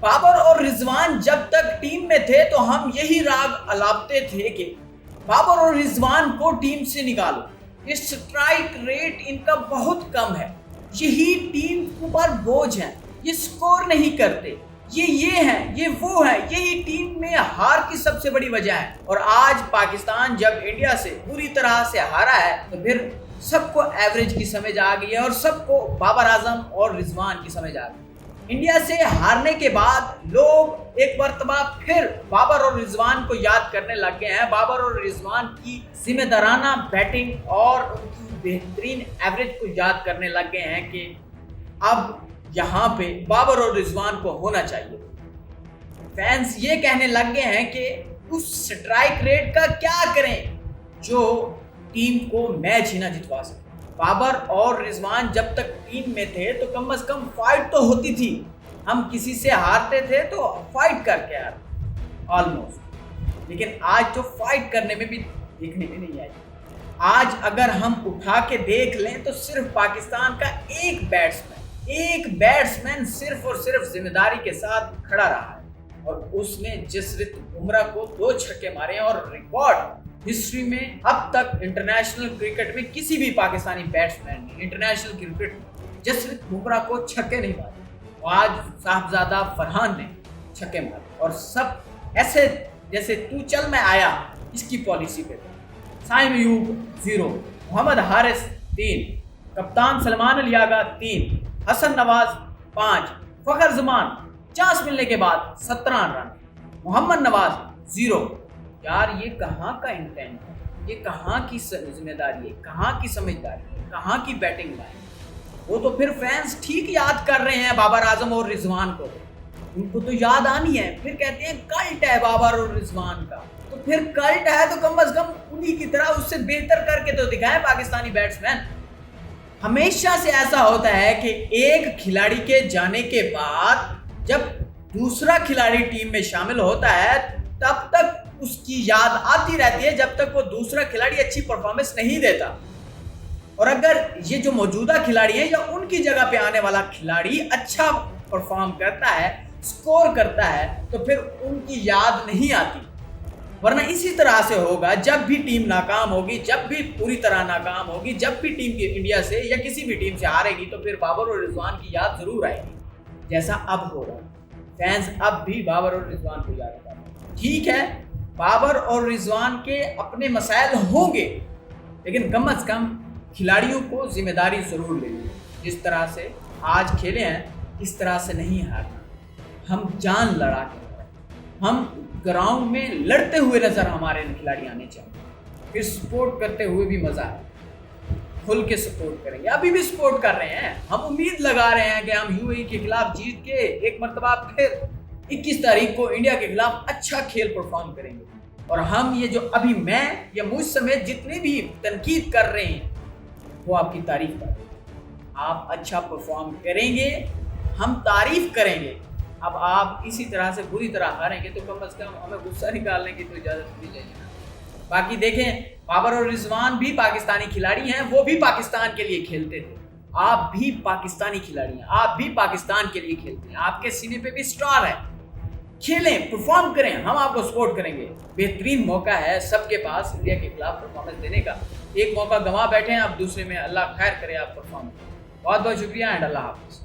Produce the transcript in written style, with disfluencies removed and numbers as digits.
بابر اور رضوان جب تک ٹیم میں تھے تو ہم یہی راگ الاپتے تھے کہ بابر اور رضوان کو ٹیم سے نکالو، یہ سٹرائک ریٹ ان کا بہت کم ہے، یہی ٹیم پر بوجھ ہے، یہ سکور نہیں کرتے، یہ ہے، یہ وہ ہے، یہی ٹیم میں ہار کی سب سے بڑی وجہ ہے۔ اور آج پاکستان جب انڈیا سے بری طرح سے ہارا ہے تو پھر سب کو ایوریج کی سمجھ آ گئی ہے اور سب کو بابر اعظم اور رضوان کی سمجھ آ گئی۔ انڈیا سے ہارنے کے بعد لوگ ایک مرتبہ پھر بابر اور رضوان کو یاد کرنے لگ گئے ہیں، بابر اور رضوان کی ذمہ دارانہ بیٹنگ اور ان کی بہترین ایوریج کو یاد کرنے لگ گئے ہیں کہ اب یہاں پہ بابر اور رضوان کو ہونا چاہیے۔ فینس یہ کہنے لگ گئے ہیں کہ اس سٹرائک ریٹ کا کیا کریں جو ٹیم کو میچ ہی نہ جتوا سکے۔ بابر اور رضوان جب تک ٹیم میں تھے تو کم از کم فائٹ تو ہوتی تھی، ہم کسی سے ہارتے تھے تو فائٹ کر کے ہارتے آلموسٹ، لیکن آج تو فائٹ کرنے میں بھی دیکھنے میں نہیں آئی۔ آج اگر ہم اٹھا کے دیکھ لیں تو صرف پاکستان کا ایک بیٹسمین صرف اور صرف ذمہ داری کے ساتھ کھڑا رہا ہے اور اس نے جسپریت بمراہ کو 2 چھکے مارے ہیں، اور ریکارڈ ہسٹری میں اب تک انٹرنیشنل کرکٹ میں کسی بھی پاکستانی بیٹسمین نے انٹرنیشنل کرکٹ میں جسپریت بمراہ کو چھکے نہیں مارے۔ آج صاحبزادہ فرحان نے چھکے مارے اور سب ایسے جیسے تو چل میں آیا اس کی پالیسی پہ تھا۔ سائم ایوب 0، محمد حارث 3، کپتان سلمان الیاگا 3، حسن نواز 5، فخر زمان چانس ملنے کے بعد 17 رن، محمد نواز 0۔ یار یہ کہاں کا انٹینٹ ہے، یہ کہاں کی ذمہ داری ہے، کہاں کی سمجھداری ہے، کہاں کی بیٹنگ لائن؟ وہ تو پھر فینس ٹھیک یاد کر رہے ہیں بابر اعظم اور رضوان کو، ان کو تو یاد آنی ہے، پھر کہتے ہیں کلٹ ہے بابر اور رضوان کا، تو پھر کلٹ ہے تو کم از کم انہی کی طرح اس سے بہتر کر کے تو دکھائیں پاکستانی بیٹسمین۔ ہمیشہ سے ایسا ہوتا ہے کہ ایک کھلاڑی کے جانے کے بعد جب دوسرا کھلاڑی ٹیم میں شامل ہوتا ہے تب تک اس کی یاد آتی رہتی ہے جب تک وہ دوسرا کھلاڑی اچھی پرفارمنس نہیں دیتا، اور اگر یہ جو موجودہ کھلاڑی ہے یا ان کی جگہ پہ آنے والا کھلاڑی اچھا پرفارم کرتا ہے، سکور کرتا ہے، تو پھر ان کی یاد نہیں آتی۔ ورنہ اسی طرح سے ہوگا، جب بھی ٹیم ناکام ہوگی، جب بھی پوری طرح ناکام ہوگی، جب بھی ٹیم انڈیا سے یا کسی بھی ٹیم سے ہارے گی تو پھر بابر اور رضوان کی یاد ضرور آئے گی، جیسا اب ہو رہا ہے۔ فینس اب بھی بابر اور رضوان کو یاد کرتے ہیں۔ ٹھیک ہے، بابر اور رضوان کے اپنے مسائل ہوں گے، لیکن کم از کم کھلاڑیوں کو ذمہ داری ضرور لینی ہے۔ جس طرح سے آج کھیلے ہیں اس طرح سے نہیں ہارنا، ہم جان لڑا کے ہم گراؤنڈ میں لڑتے ہوئے نظر ہمارے کھلاڑی آنے چاہیے، پھر سپورٹ کرتے ہوئے بھی مزہ ہے، کھل کے سپورٹ کریں گے، ابھی بھی سپورٹ کر رہے ہیں، ہم امید لگا رہے ہیں کہ ہم یو اے ای کے خلاف جیت کے ایک مرتبہ پھر 21 تاریخ کو انڈیا کے خلاف اچھا کھیل پرفارم کریں گے، اور ہم یہ جو ابھی میں یا مجھ سمیت جتنے بھی تنقید کر رہے ہیں وہ آپ کی تعریف کریں گے، آپ اچھا پرفارم کریں گے، ہم تعریف کریں گے۔ اب آپ اسی طرح سے بری طرح ہاریں گے تو کم از کم ہمیں غصہ نکالنے کی تو اجازت نہیں چاہیے۔ باقی دیکھیں، بابر اور رضوان بھی پاکستانی کھلاڑی ہیں، وہ بھی پاکستان کے لیے کھیلتے تھے، آپ بھی پاکستانی کھلاڑی ہیں، آپ بھی پاکستان کے لیے کھیلتے ہیں، آپ کے سینے پہ بھی سٹار ہے، کھیلیں، پرفارم کریں، ہم آپ کو سپورٹ کریں گے۔ بہترین موقع ہے سب کے پاس انڈیا کے خلاف پرفارمنس دینے کا، ایک موقع گنوا بیٹھے ہیں، اب دوسرے میں اللہ خیر کرے آپ پرفارم کریں۔ بہت بہت شکریہ اینڈ اللہ حافظ۔